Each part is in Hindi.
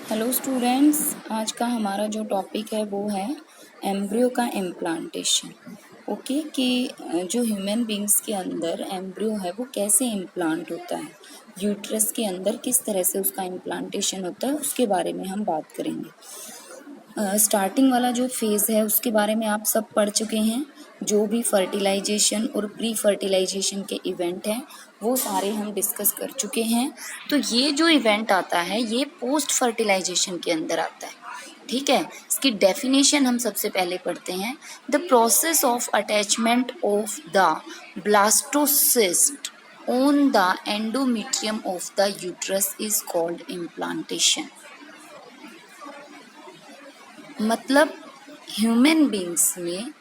हेलो स्टूडेंट्स, आज का हमारा जो टॉपिक है वो है एम्ब्रियो का इम्प्लांटेशन। ओके कि जो ह्यूमन बींग्स के अंदर एम्ब्रियो है वो कैसे इम्प्लांट होता है, यूट्रस के अंदर किस तरह से उसका इम्प्लांटेशन होता है, उसके बारे में हम बात करेंगे। स्टार्टिंग वाला जो फेज़ है उसके बारे में आप सब पढ़ चुके हैं। जो भी फर्टिलाइजेशन और प्री फर्टिलाइजेशन के इवेंट हैं वो सारे हम डिस्कस कर चुके हैं। तो ये जो इवेंट आता है ये पोस्ट फर्टिलाइजेशन के अंदर आता है। ठीक है, इसकी डेफिनेशन हम सबसे पहले पढ़ते हैं। The process of attachment of the blastocyst on the endometrium of the uterus is called implantation. मतलब ह्यूमन बींग्स में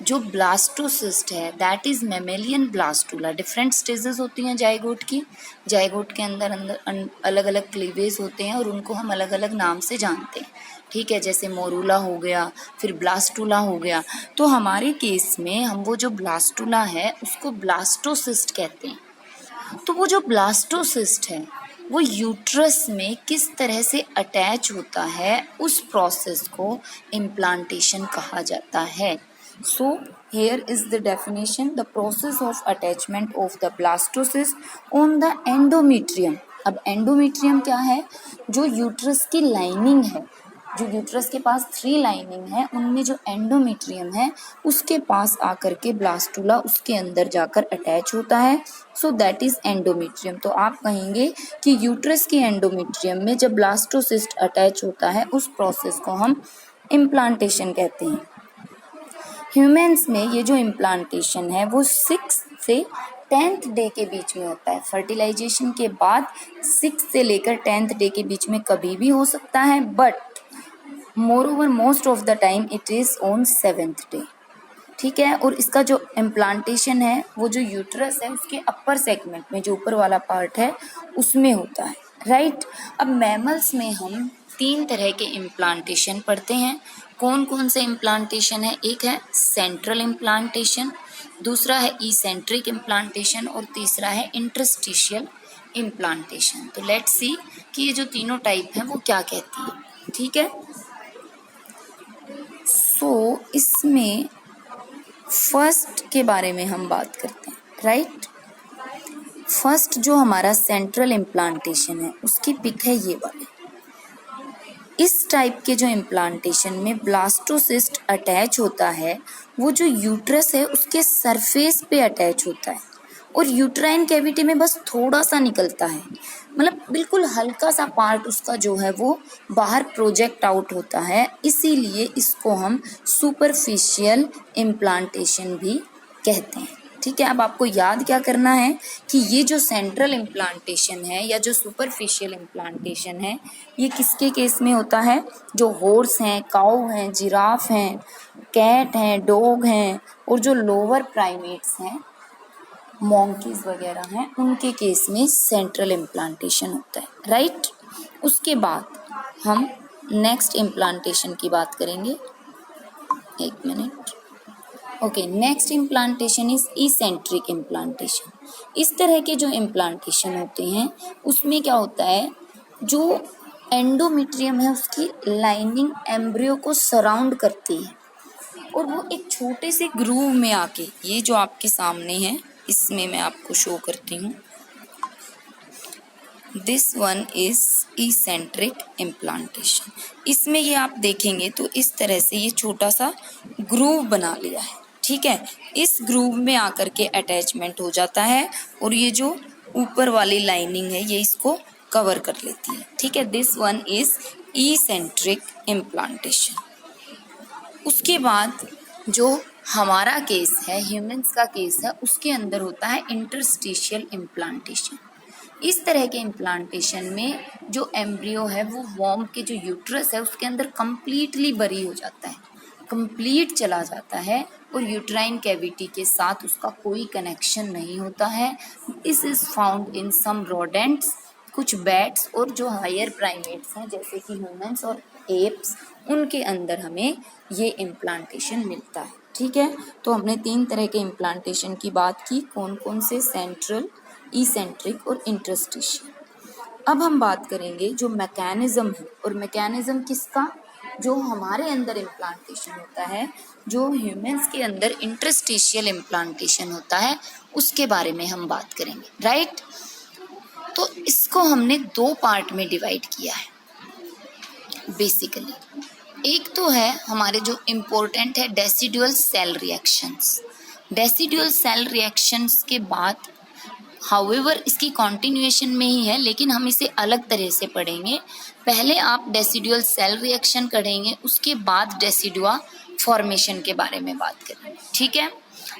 जो ब्लास्टोसिस्ट है that is mammalian blastula. Different stages होती हैं जाइगोट की। जाइगोट के अंदर अंदर अलग अलग क्लीवेज होते हैं और उनको हम अलग अलग नाम से जानते हैं। ठीक है, जैसे मोरूला हो गया, फिर ब्लास्टूला हो गया। तो हमारे केस में हम वो जो ब्लास्टूला है उसको ब्लास्टोसिस्ट कहते हैं। तो वो जो ब्लास्टोसिस्ट है वो यूट्रस में किस तरह से अटैच होता है उस प्रोसेस को इम्प्लांटेशन कहा जाता है। सो here is the definition: the process of attachment of the blastocyst on the endometrium। अब एंडोमेट्रियम क्या है? जो यूट्रस की लाइनिंग है, जो यूट्रस के पास 3 लाइनिंग है उनमें जो एंडोमेट्रियम है उसके पास आकर के ब्लास्टूला उसके अंदर जाकर अटैच होता है। So that is endometrium. तो आप कहेंगे कि यूट्रस की एंडोमेट्रियम में जब ब्लास्टोसिस्ट अटैच होता है उस प्रोसेस को हम इम्प्लांटेशन कहते हैं। ह्यूमन्स में ये जो इम्प्लांटेशन है वो 6 से 10th डे के बीच में होता है। फर्टिलाइजेशन के बाद 6 से लेकर 10th डे के बीच में कभी भी हो सकता है, but more most of the time it is on 7th day. ठीक है, और इसका जो इम्प्लांटेशन है वो जो यूट्रस है उसके अपर सेगमेंट में, जो ऊपर वाला पार्ट है उसमें होता है। राइट। अब मैमल्स में हम 3 तरह के इम्प्लांटेशन पढ़ते हैं। कौन कौन से इम्प्लांटेशन है? एक है सेंट्रल इम्प्लांटेशन, दूसरा है इसेंट्रिक इम्प्लांटेशन और तीसरा है इंटरस्टिशियल इम्प्लांटेशन। तो लेट्स सी कि ये जो तीनों टाइप हैं वो क्या कहती है। ठीक है, सो इसमें फर्स्ट के बारे में हम बात करते हैं। राइट, फर्स्ट जो हमारा सेंट्रल इम्प्लांटेशन है उसकी पिक है ये वाली। इस टाइप के जो इम्प्लांटेशन में ब्लास्टोसिस्ट अटैच होता है वो जो यूट्रस है उसके सरफेस पे अटैच होता है और यूट्राइन कैविटी में बस थोड़ा सा निकलता है। मतलब बिल्कुल हल्का सा पार्ट उसका जो है वो बाहर प्रोजेक्ट आउट होता है, इसीलिए इसको हम सुपरफिशियल इम्प्लांटेशन भी कहते हैं। ठीक है, अब आपको याद क्या करना है कि ये जो सेंट्रल इम्प्लांटेशन है या जो सुपरफिशियल इम्प्लांटेशन है ये किसके केस में होता है? जो हॉर्स हैं, काऊ हैं, जिराफ हैं, कैट हैं, डॉग हैं और जो लोअर प्राइमेट्स हैं, मॉन्कीज वगैरह हैं, उनके केस में सेंट्रल इम्प्लांटेशन होता है। राइट। उसके बाद हम नेक्स्ट इम्प्लांटेशन की बात करेंगे। एक minute. Okay, next implantation is eccentric implantation. इस तरह के जो इम्प्लांटेशन होते हैं उसमें क्या होता है, जो एंडोमेट्रियम है उसकी लाइनिंग एम्ब्रियो को सराउंड करती है और वो एक छोटे से ग्रूव में आके, ये जो आपके सामने है इसमें मैं आपको शो करती हूँ। This one is eccentric implantation. इसमें ये आप देखेंगे तो इस तरह से ये छोटा सा ग्रूव बना लिया है। ठीक है, इस ग्रूव में आकर के अटैचमेंट हो जाता है और ये जो ऊपर वाली लाइनिंग है ये इसको कवर कर लेती है। ठीक है, this one is eccentric implantation. उसके बाद जो हमारा केस है, ह्यूमंस का केस है, उसके अंदर होता है इंटरस्टिशियल इम्प्लांटेशन। इस तरह के इम्प्लांटेशन में जो एम्ब्रियो है वो वॉर्म के जो यूट्रस है उसके अंदर कंप्लीटली बरी हो जाता है, कंप्लीट चला जाता है और यूट्राइन कैविटी के साथ उसका कोई कनेक्शन नहीं होता है। This is found in some rodents, कुछ बैट्स और जो हायर प्राइमेट्स हैं जैसे कि ह्यूमंस और एप्स, उनके अंदर हमें ये इम्प्लांटेशन मिलता है। ठीक है, तो हमने 3 तरह के इम्प्लांटेशन की बात की। कौन कौन से? सेंट्रल, इसेंट्रिक और इंटरस्टिशियल। अब हम बात करेंगे जो मैकेनिज्म है, और मैकेनिज्म किसका, जो हमारे अंदर इम्प्लांटेशन होता है, जो ह्यूमंस के अंदर इंटरस्टिशियल इम्प्लांटेशन होता है, उसके बारे में हम बात करेंगे, राइट। तो इसको हमने 2 पार्ट में डिवाइड किया है बेसिकली। एक तो है हमारे जो इम्पोर्टेंट है decidual cell reactions. Decidual cell reactions के बाद हाउएवर इसकी कॉन्टिन्यूएशन में ही है, लेकिन हम इसे अलग तरह से पढ़ेंगे। पहले आप डेसिडुअल सेल रिएक्शन करेंगे, उसके बाद डेसिडुआ फॉर्मेशन के बारे में बात करेंगे, ठीक है।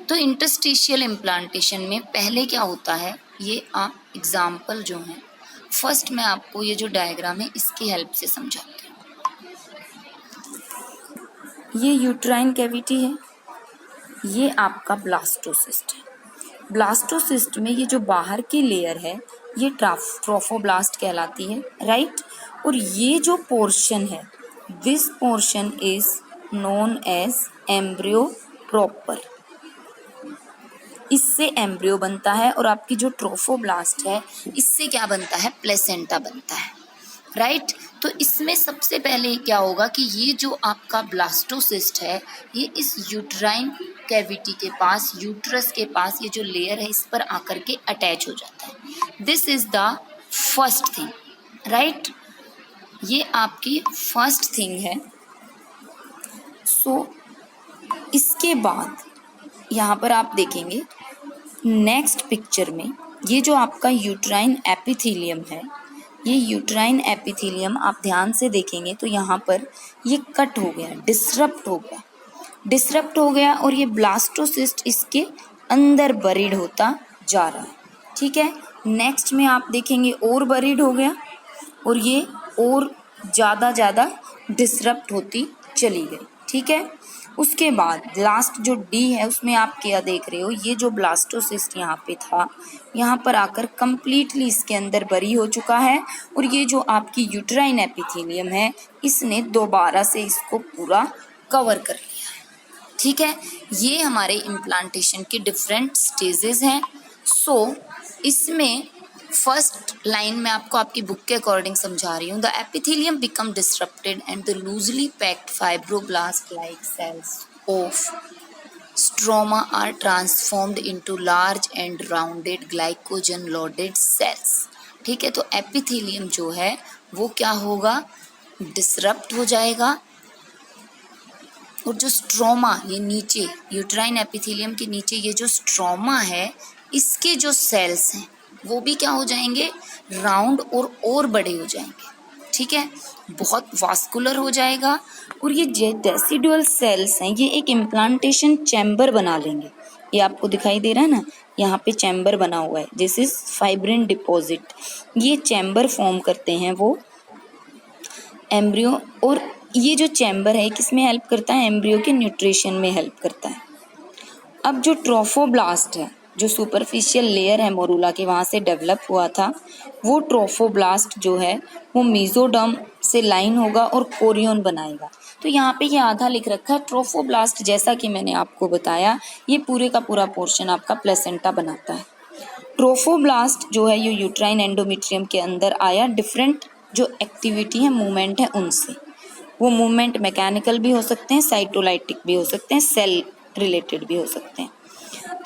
तो इंटरस्टिशियल इम्प्लांटेशन में पहले क्या होता है, ये आप एग्जाम्पल जो हैं, फर्स्ट मैं आपको ये जो डायग्राम है इसकी हेल्प से समझाती हूँ। ये यूट्राइन कैविटी है, ये आपका ब्लास्टोसिस्ट है। ब्लास्टोसिस्ट में ये जो बाहर की लेयर है ये ट्रोफोब्लास्ट कहलाती है, राइट। और ये जो पोर्शन है, this portion is known as embryo proper. इससे एम्ब्रियो बनता है, और आपकी जो ट्रोफोब्लास्ट है इससे क्या बनता है, प्लेसेंटा बनता है, राइट। तो इसमें सबसे पहले क्या होगा कि ये जो आपका ब्लास्टोसिस्ट है ये इस यूट्राइन कैविटी के पास, यूट्रस के पास, ये जो लेयर है इस पर आकर के अटैच हो जाता है। This is the first thing, right. ये आपकी फर्स्ट थिंग है। सो इसके बाद यहाँ पर आप देखेंगे नेक्स्ट पिक्चर में, ये जो आपका यूट्राइन एपिथेलियम है, ये यूट्राइन एपिथेलियम आप ध्यान से देखेंगे तो यहाँ पर ये कट हो गया, डिसरप्ट हो गया, और ये ब्लास्टोसिस्ट इसके अंदर बरीड होता जा रहा है, ठीक है। नेक्स्ट में आप देखेंगे और बरीड हो गया, और ये और ज़्यादा डिसरप्ट होती चली गई, ठीक है। उसके बाद लास्ट जो डी है उसमें आप क्या देख रहे हो, ये जो ब्लास्टोसिस्ट यहाँ पे था, यहाँ पर आकर कंप्लीटली इसके अंदर बरी हो चुका है, और ये जो आपकी यूट्राइन एपिथेलियम है इसने दोबारा से इसको पूरा कवर कर लिया है, ठीक है। ये हमारे इम्प्लांटेशन के डिफरेंट स्टेजेस हैं। सो इसमें फर्स्ट लाइन में आपको आपकी बुक के अकॉर्डिंग समझा रही हूँ। The epithelium become disrupted and the loosely packed fibroblast like cells of stroma are transformed into large and rounded glycogen loaded cells, ठीक है। तो एपिथेलियम जो है वो क्या होगा, डिसरप्ट हो जाएगा, और जो स्ट्रोमा, ये नीचे यूट्राइन एपिथेलियम के नीचे ये जो स्ट्रोमा है इसके जो सेल्स हैं वो भी क्या हो जाएंगे, राउंड और बड़े हो जाएंगे, ठीक है, बहुत वास्कुलर हो जाएगा। और ये डेसिडुअल सेल्स हैं, ये एक इम्प्लांटेशन चैम्बर बना लेंगे। ये आपको दिखाई दे रहा है ना, यहाँ पे चैम्बर बना हुआ है, दिस इज फाइब्रिन डिपॉजिट। ये चैम्बर फॉर्म करते हैं वो एम्ब्रियो, और ये जो चैम्बर है किसमें हेल्प करता है, एम्ब्रियो के न्यूट्रिशन में हेल्प करता है। अब जो ट्रोफोब्लास्ट है, जो सुपरफिशियल लेयर है मोरूला के, वहाँ से डेवलप हुआ था, वो ट्रोफोब्लास्ट जो है वो मेसोडर्म से लाइन होगा और कोरियन बनाएगा। तो यहाँ पे ये आधा लिख रखा है ट्रोफोब्लास्ट, जैसा कि मैंने आपको बताया ये पूरे का पूरा पोर्शन आपका प्लेसेंटा बनाता है। ट्रोफोब्लास्ट जो है ये यूट्राइन एंडोमेट्रियम के अंदर आया, डिफरेंट जो एक्टिविटी है, मूवमेंट है उनसे, वो मूवमेंट मैकेनिकल भी हो सकते हैं, साइटोलाइटिक भी हो सकते हैं, सेल रिलेटेड भी हो सकते हैं,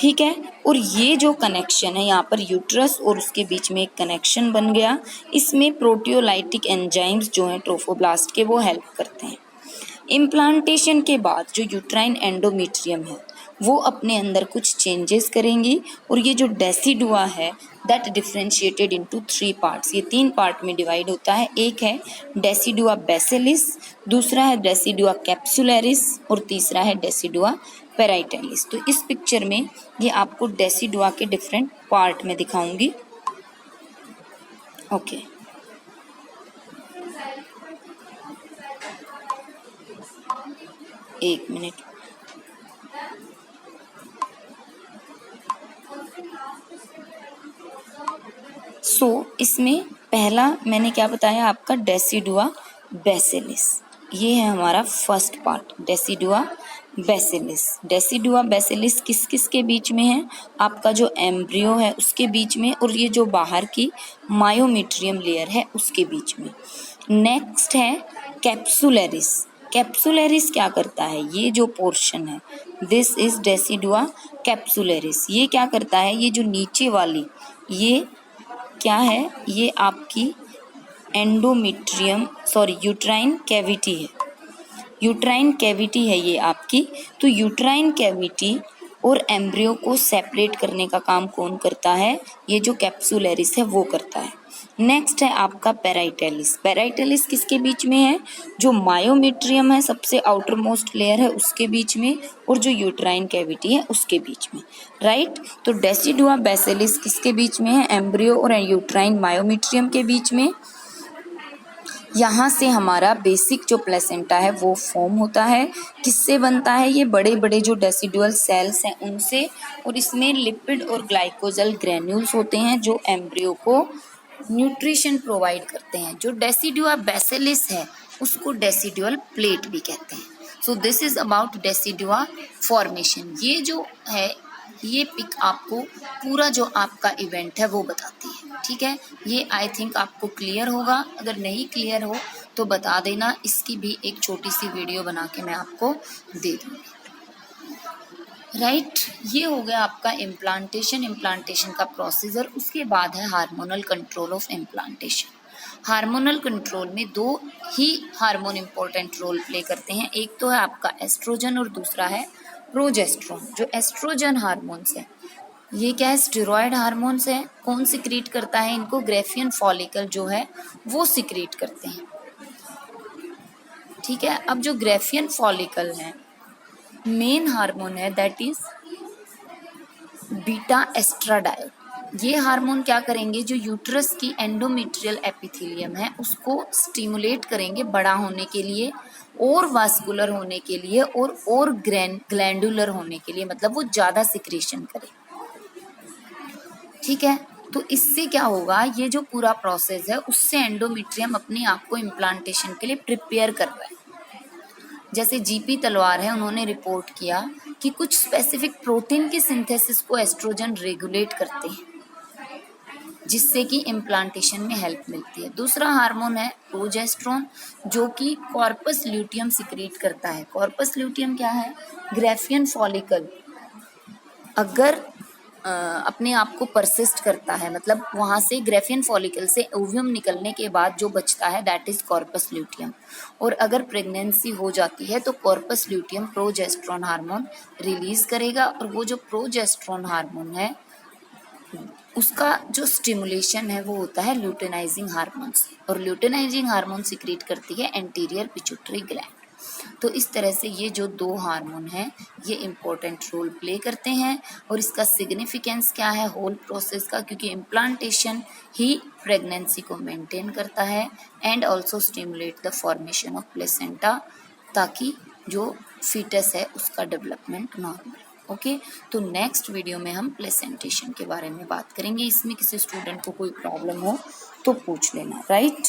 ठीक है। और ये जो कनेक्शन है यहाँ पर यूट्रस और उसके बीच में एक कनेक्शन बन गया, इसमें प्रोटियोलाइटिक एंजाइम्स जो हैं ट्रोफोब्लास्ट के वो हेल्प करते हैं। इम्प्लांटेशन के बाद जो यूट्राइन एंडोमेट्रियम है वो अपने अंदर कुछ चेंजेस करेंगी, और ये जो डेसिडुआ है दैट डिफ्रेंशिएटेड इनटू 3 पार्ट्स, ये 3 पार्ट में डिवाइड होता है। एक है डेसिडुआ बेसिलिस, दूसरा है डेसिडुआ कैप्सुलरिस, और तीसरा है डेसिडुआ पेराइटलिस। तो इस पिक्चर में ये आपको डेसिडुआ के डिफरेंट पार्ट में दिखाऊंगी, ओके। एक मिनट, इसमें पहला मैंने क्या बताया आपका, डेसिडुआ बेसिलिस, ये है हमारा फर्स्ट पार्ट डेसिडुआ बेसिलिस। डेसिडुआ बेसिलिस किस किस के बीच में है? आपका जो एम्ब्रियो है उसके बीच में, और ये जो बाहर की मायोमीट्रियम लेयर है उसके बीच में। नेक्स्ट है कैप्सुलरिस। कैप्सुलरिस क्या करता है? ये जो पोर्शन है, दिस इज डेसिडुआ कैप्सुलरिस। ये क्या करता है? ये जो नीचे वाली, ये क्या है? ये आपकी यूट्राइन कैविटी है। यूट्राइन कैविटी है ये आपकी। तो यूट्राइन कैविटी और एम्ब्रियो को सेपरेट करने का काम कौन करता है? ये जो कैप्सुलरिस है वो करता है। नेक्स्ट है आपका पेराइटेलिस। पेराइटेलिस किसके बीच में है? जो मायोमीट्रियम है, सबसे आउटर मोस्ट लेयर है, उसके बीच में, और जो यूट्राइन कैविटी है उसके बीच में, राइट। तो डेसिडुआ बेसिलिस किसके बीच में है? एम्ब्रियो और यूट्राइन मायोमीट्रियम के बीच में। यहाँ से हमारा बेसिक जो प्लेसेंटा है वो फॉर्म होता है। किससे बनता है? ये बड़े बड़े जो डेसिडुअल सेल्स हैं उनसे, और इसमें लिपिड और ग्लाइकोजल ग्रेन्यूल्स होते हैं जो एम्ब्रियो को न्यूट्रिशन प्रोवाइड करते हैं। जो डेसिडुआ बेसिलिस है उसको डेसिडुअल प्लेट भी कहते हैं। So this is about decidua formation. ये जो है, ये पिक आपको पूरा जो आपका इवेंट है वो बताती है, ठीक है। ये आई थिंक आपको क्लियर होगा। अगर नहीं क्लियर हो तो बता देना, इसकी भी एक छोटी सी वीडियो बना के मैं आपको दे दूँगी, राइट। ये हो गया आपका इम्प्लांटेशन का प्रोसीजर। उसके बाद है hormonal control of implantation. Hormonal control में दो ही हार्मोन इंपॉर्टेंट रोल प्ले करते हैं। एक तो है आपका एस्ट्रोजन और दूसरा है प्रोजेस्टेरोन। जो एस्ट्रोजन हार्मोन्स है, ये क्या है? स्टेरॉयड हार्मोन्स है। कौन सिक्रीट करता है इनको? ग्रेफियन फॉलिकल जो है वो सिक्रीट करते हैं, ठीक है। अब जो ग्रेफियन फॉलिकल है, मेन हार्मोन है दैट इज बीटा एस्ट्राडायोल। ये हार्मोन क्या करेंगे? जो यूट्रस की एंडोमेट्रियल एपिथेलियम है उसको स्टिमुलेट करेंगे बड़ा होने के लिए, और वास्कुलर होने के लिए, और ग्लैंडुलर होने के लिए, मतलब वो ज़्यादा सिक्रेशन करे, ठीक है। तो इससे क्या होगा? ये जो पूरा प्रोसेस है उससे एंडोमेट्रियम अपने आप को इम्प्लांटेशन के लिए प्रिपेयर कर रहा है। जैसे जीपी तलवार है, उन्होंने रिपोर्ट किया कि कुछ स्पेसिफिक प्रोटीन की सिंथेसिस को एस्ट्रोजन रेगुलेट करते हैं, जिससे कि इम्प्लांटेशन में हेल्प मिलती है। दूसरा हार्मोन है प्रोजेस्टेरोन, जो कि कॉर्पस ल्यूटियम सिक्रीट करता है। कॉर्पस ल्यूटियम क्या है? ग्रेफियन फॉलिकल अगर अपने आप को परसिस्ट करता है, मतलब वहाँ से ग्रेफियन फॉलिकल से ओव्यूम निकलने के बाद जो बचता है दैट इज कॉर्पस ल्यूटियम। और अगर प्रेगनेंसी हो जाती है तो corpus luteum progesterone hormone release करेगा, और वो जो प्रोजेस्टेरोन हार्मोन है उसका जो स्टिमुलेशन है वो होता है ल्यूटेनाइजिंग हार्मोन से, और ल्यूटेनाइजिंग हार्मोन सिक्रीट करती है एंटीरियर पिट्यूटरी ग्लैंड। तो इस तरह से ये जो दो हार्मोन हैं ये इम्पोर्टेंट रोल प्ले करते हैं। और इसका सिग्निफिकेंस क्या है होल प्रोसेस का? क्योंकि इम्प्लांटेशन ही प्रेगनेंसी को मेंटेन करता है and also stimulate the formation of placenta, ताकि जो फीटस है उसका डेवलपमेंट नॉर्मल। ओके, तो नेक्स्ट वीडियो में हम प्लेसेंटेशन के बारे में बात करेंगे। इसमें किसी स्टूडेंट को कोई प्रॉब्लम हो तो पूछ लेना, राइट।